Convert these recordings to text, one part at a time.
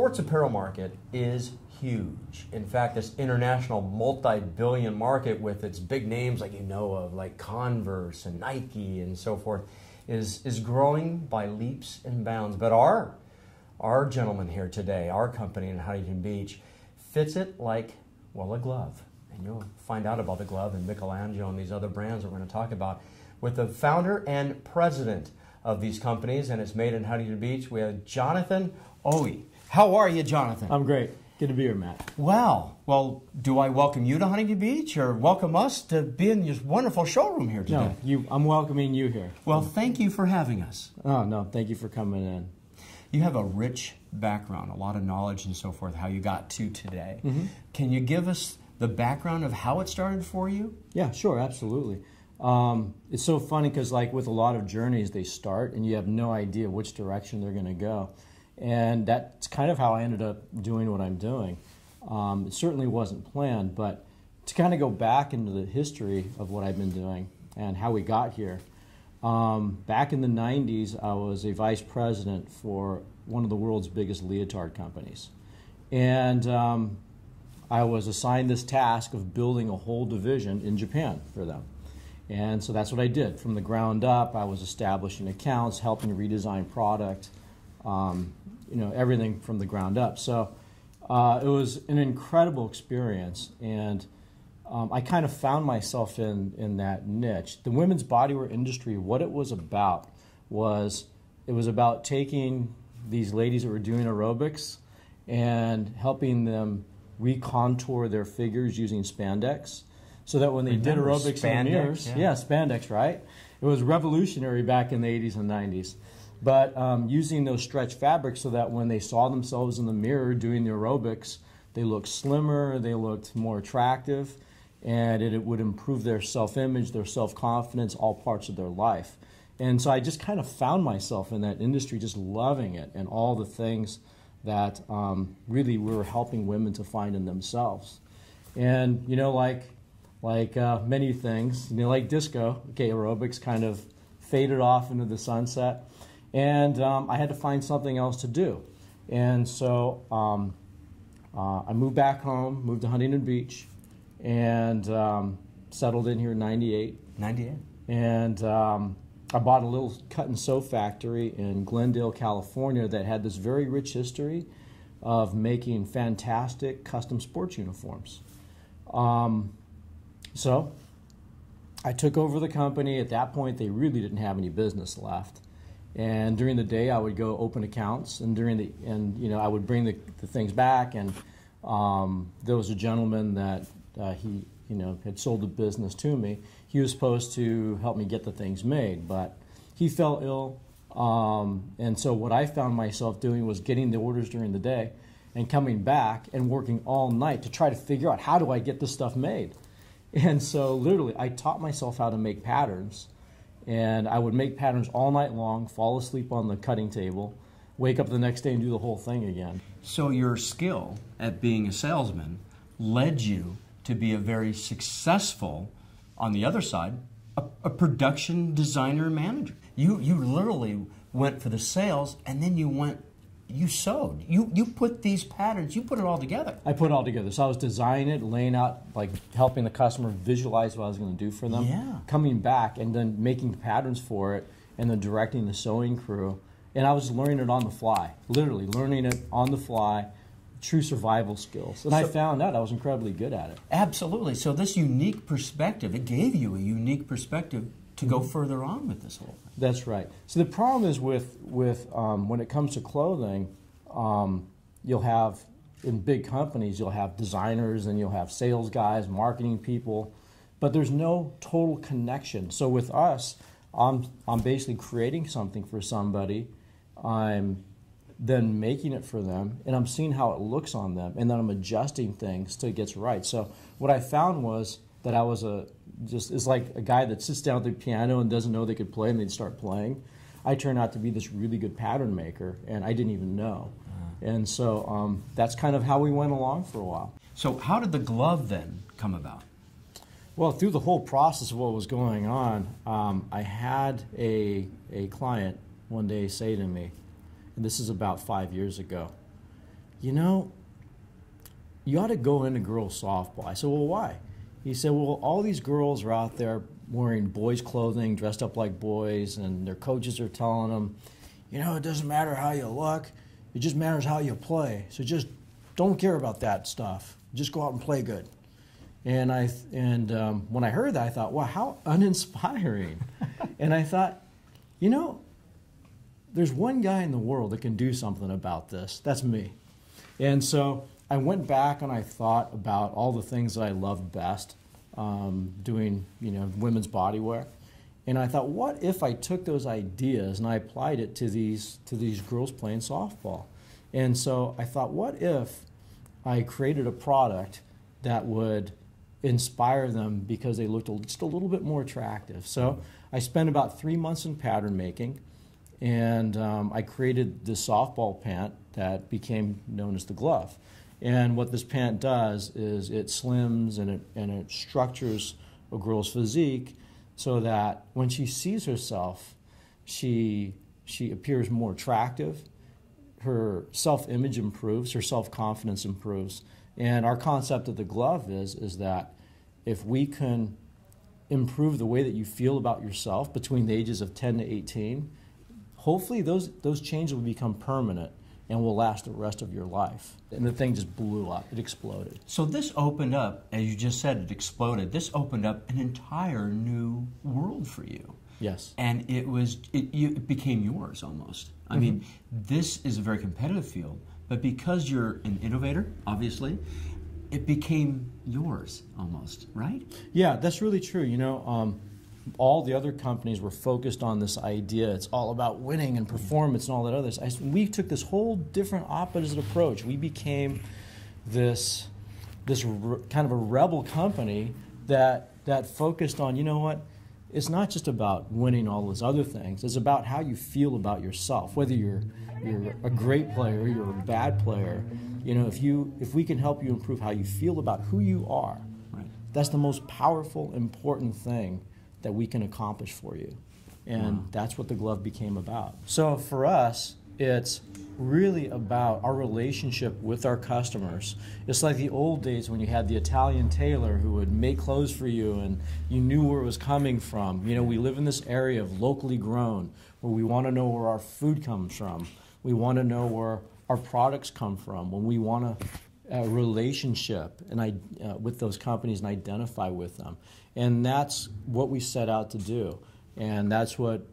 sports apparel market is huge. In fact, this international multi-billion market with its big names like you know of, like Converse and Nike and so forth, is growing by leaps and bounds. But our gentleman here today, our company in Huntington Beach, fits it like, well, a glove. And you'll find out about the glove and Michelangelo and these other brands that we're going to talk about with the founder and president of these companies, and it's made in Huntington Beach. We have Jonathan Oey. How are you, Jonathan? I'm great. Good to be here, Matt. Wow. Well, do I welcome you to Huntington Beach or welcome us to be in this wonderful showroom here today? No, I'm welcoming you here. Well, thank you for having us. Oh, no, thank you for coming in. You have a rich background, a lot of knowledge and so forth, how you got to today. Mm-hmm. Can you give us the background of how it started for you? Yeah, sure, absolutely. It's so funny because like with a lot of journeys, they start and you have no idea which direction they're going to go. And that's kind of how I ended up doing what I'm doing. It certainly wasn't planned, but to kind of go back into the history of what I've been doing and how we got here. Back in the 90s, I was a vice president for one of the world's biggest leotard companies. And I was assigned this task of building a whole division in Japan for them. And so that's what I did. From the ground up, I was establishing accounts, helping redesign product, everything from the ground up. So it was an incredible experience, and I kind of found myself in that niche. The women's bodywear industry, what it was about taking these ladies that were doing aerobics and helping them recontour their figures using spandex, so that when they did aerobics in the mirrors, spandex, right? It was revolutionary back in the 80s and 90s. But using those stretch fabrics so that when they saw themselves in the mirror doing the aerobics, they looked slimmer, they looked more attractive, and it would improve their self-image, their self-confidence, all parts of their life. And so I just kind of found myself in that industry just loving it and all the things that really we were helping women to find in themselves. And, like many things, like disco, aerobics kind of faded off into the sunset. And I had to find something else to do. And so I moved back home, moved to Huntington Beach, and settled in here in 98. 98. And I bought a little cut and sew factory in Glendale, California that had this very rich history of making fantastic custom sports uniforms. So I took over the company. At that point, they really didn't have any business left. And during the day, I would go open accounts, and I would bring the things back. And there was a gentleman that he had sold the business to me. He was supposed to help me get the things made, but he fell ill. And so what I found myself doing was getting the orders during the day and coming back and working all night to try to figure out how do I get this stuff made. And so literally, I taught myself how to make patterns. And I would make patterns all night long, fall asleep on the cutting table, wake up the next day and do the whole thing again. So your skill at being a salesman led you to be a very successful, on the other side, a production designer and manager. You literally went for the sales, and then you sewed. You put these patterns, you put it all together. I put it all together. So I was designing it, laying out, like helping the customer visualize what I was going to do for them. Yeah. Coming back and then making patterns for it and then directing the sewing crew. And I was learning it on the fly, literally learning it on the fly, true survival skills. And I found out I was incredibly good at it. Absolutely. So this unique perspective, it gave you a unique perspective to go further on with this whole thing. That's right. So the problem is with when it comes to clothing, you'll have, in big companies, you'll have designers and you'll have sales guys, marketing people, but there's no total connection. So with us, I'm basically creating something for somebody, I'm then making it for them, and I'm seeing how it looks on them, and then I'm adjusting things till it gets right. So what I found was that I was it's like a guy that sits down at the piano and doesn't know they could play, and they'd start playing. I turned out to be this really good pattern maker, and I didn't even know. And so that's kind of how we went along for a while. So how did the glove then come about? Well, through the whole process of what was going on, I had a client one day say to me, and this is about 5 years ago, you know, you ought to go into girls softball. I said, well, why? He said, well, all these girls are out there wearing boys' clothing, dressed up like boys, and their coaches are telling them, you know, it doesn't matter how you look, it just matters how you play. So just don't care about that stuff. Just go out and play good. And when I heard that, I thought, wow, how uninspiring. And I thought, you know, there's one guy in the world that can do something about this. That's me. And so I went back and I thought about all the things that I loved best, doing, you know, women's bodywear. And I thought, what if I took those ideas and I applied it to these girls playing softball? And so I thought, what if I created a product that would inspire them because they looked just a little bit more attractive? So I spent about 3 months in pattern making, and I created this softball pant that became known as the glove. And what this pant does is it slims and it structures a girl's physique so that when she sees herself, she appears more attractive, her self-image improves, her self-confidence improves. And our concept of the glove is that if we can improve the way that you feel about yourself between the ages of 10 to 18, hopefully those changes will become permanent and will last the rest of your life. And the thing just blew up. It exploded. So this opened up, as you just said, it exploded. This opened up an entire new world for you. Yes. And it became yours almost. I mean, this is a very competitive field, but because you're an innovator, obviously, it became yours almost, right? Yeah, that's really true. You know, all the other companies were focused on this idea. It's all about winning and performance and all that other. We took this whole different opposite approach. We became this kind of a rebel company that focused on, you know what, it's not just about winning all those other things. It's about how you feel about yourself, whether you're a great player, you're a bad player. You know, if we can help you improve how you feel about who you are, right, that's the most powerful, important thing that we can accomplish for you. And that's what the glove became about. So for us, it's really about our relationship with our customers. It's like the old days when you had the Italian tailor who would make clothes for you and you knew where it was coming from. You know, we live in this area of locally grown where we want to know where our food comes from. We want to know where our products come from. When we want a relationship with those companies and identify with them. And that's what we set out to do. And that's what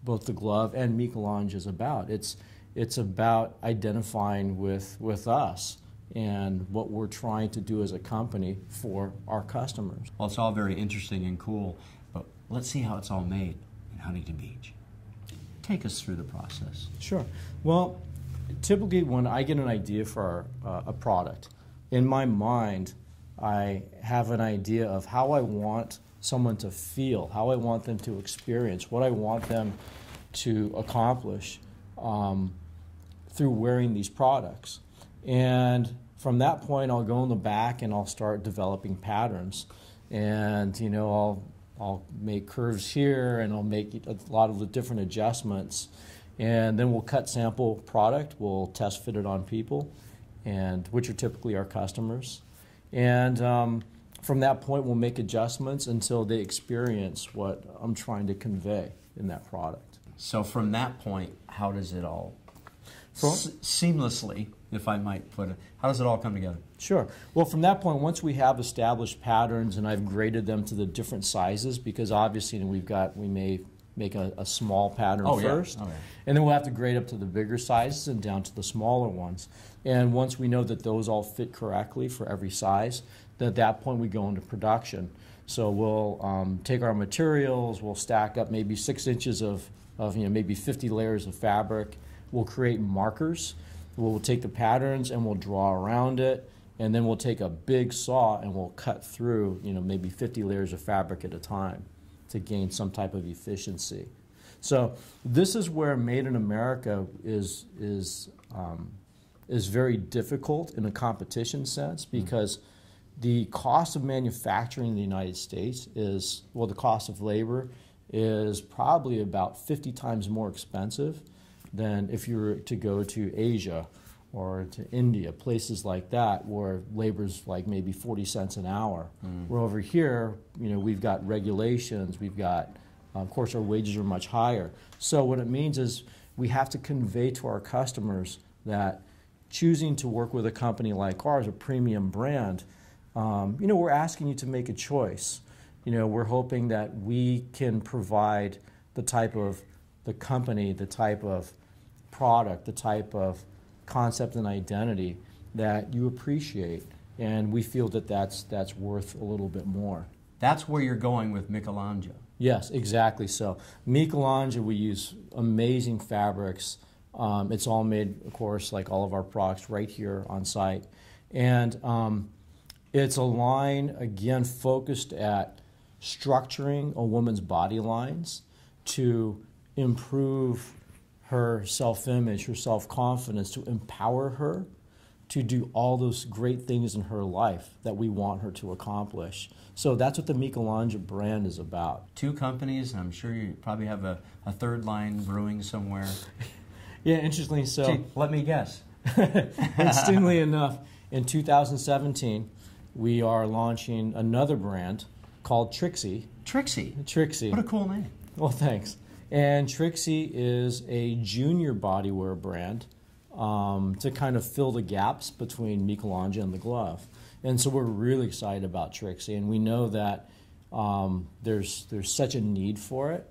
both the glove and Michelange is about. It's about identifying with us and what we're trying to do as a company for our customers. Well, it's all very interesting and cool, but let's see how it's all made in Huntington Beach. Take us through the process. Sure. Well, typically when I get an idea for a product, in my mind, I have an idea of how I want someone to feel, how I want them to experience, what I want them to accomplish through wearing these products. And from that point, I'll go in the back and I'll start developing patterns. And, you know, I'll make curves here and I'll make a lot of the different adjustments. And then we'll cut sample product, we'll test fit it on people, and which are typically our customers. And from that point, we'll make adjustments until they experience what I'm trying to convey in that product. So from that point, how does it all seamlessly, if I might put it, how does it all come together? Sure. Well, from that point, once we have established patterns and I've graded them to the different sizes, because obviously we may make a small pattern first, yeah. And then we'll have to grade up to the bigger sizes and down to the smaller ones. And once we know that those all fit correctly for every size, then at that point we go into production. So we'll take our materials, we'll stack up maybe 6 inches of maybe 50 layers of fabric. We'll create markers. We'll take the patterns and we'll draw around it, and then we'll take a big saw and we'll cut through maybe 50 layers of fabric at a time to gain some type of efficiency. So this is where Made in America is very difficult in a competition sense, because the cost of manufacturing in the United States is, well, the cost of labor is probably about 50 times more expensive than if you were to go to Asia or to India, places like that where labor's like maybe 40 cents an hour. Where over here, you know, we've got regulations, we've got, of course, our wages are much higher. So what it means is we have to convey to our customers that choosing to work with a company like ours, a premium brand, you know, we're asking you to make a choice. You know, we're hoping that we can provide the type of the company, the type of product, the type of concept and identity that you appreciate, and we feel that that's worth a little bit more. That's where you're going with Michelangelo. Yes, exactly so. Michelangelo, we use amazing fabrics. It's all made, of course, like all of our products, right here on site. And it's a line, again, focused at structuring a woman's body lines to improve her self-image, her self-confidence, to empower her to do all those great things in her life that we want her to accomplish. So that's what the Michelangelo brand is about. 2 companies, I'm sure you probably have a third line brewing somewhere. Yeah, interestingly so. Gee, let me guess. Interestingly enough, in 2017, we are launching another brand called Trixie. Trixie? Trixie. What a cool name. Well, thanks. And Trixie is a junior bodywear brand to kind of fill the gaps between Michelangelo and the glove. And so we're really excited about Trixie, and we know that there's such a need for it,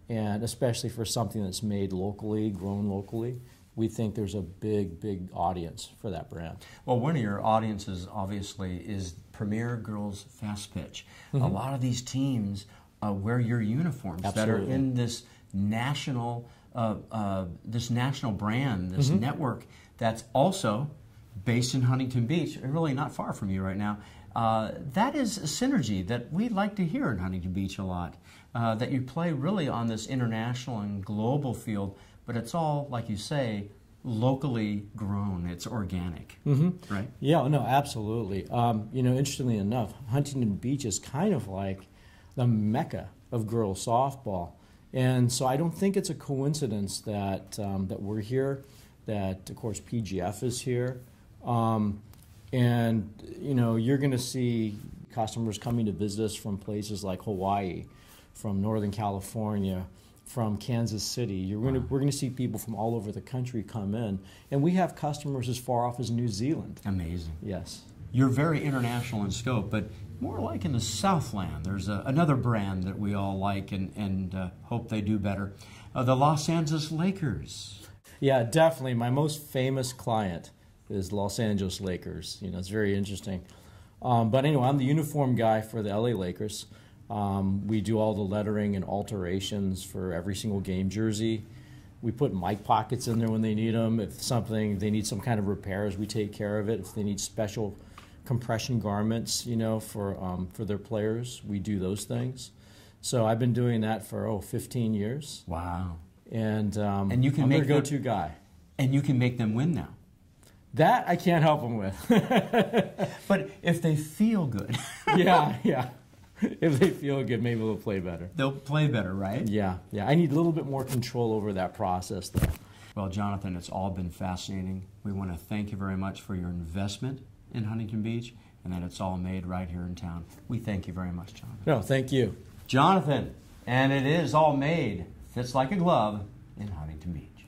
and especially for something that's made locally, grown locally. We think there's a big audience for that brand. Well, one of your audiences, obviously, is Premier Girls Fast Pitch. A lot of these teams wear your uniforms. Absolutely. That are in this national brand, this network that's also based in Huntington Beach, really not far from you right now. That is a synergy that we like to hear in Huntington Beach a lot, that you play really on this international and global field, but it's all, like you say, locally grown. It's organic, right? Yeah, no, absolutely. You know, interestingly enough, Huntington Beach is kind of like the mecca of girls softball. And so I don't think it's a coincidence that, that we're here, that, of course, PGF is here. And, you know, you're going to see customers coming to visit us from places like Hawaii, from Northern California, from Kansas City. We're going to see people from all over the country come in. And we have customers as far off as New Zealand. Amazing. Yes. You're very international in scope, but more like in the Southland. There's another brand that we all like and hope they do better. The Los Angeles Lakers. Yeah, definitely. My most famous client is Los Angeles Lakers. You know, it's very interesting. But anyway, I'm the uniform guy for the LA Lakers. We do all the lettering and alterations for every single game jersey. We put mic pockets in there when they need them. If they need some kind of repairs, we take care of it. If they need special compression garments, you know, for their players, we do those things. So I've been doing that for 15 years. Wow. And you can I'm make their go-to guy. And you can make them win now. That I can't help them with. But if they feel good. Yeah. If they feel good, maybe they'll play better. They'll play better, right? Yeah. I need a little bit more control over that process, though. Well, Jonathan, it's all been fascinating. We want to thank you very much for your investment in Huntington Beach, and that it's all made right here in town. We thank you very much, Jonathan. No, thank you. Jonathan, and it is all made, fits like a glove, in Huntington Beach.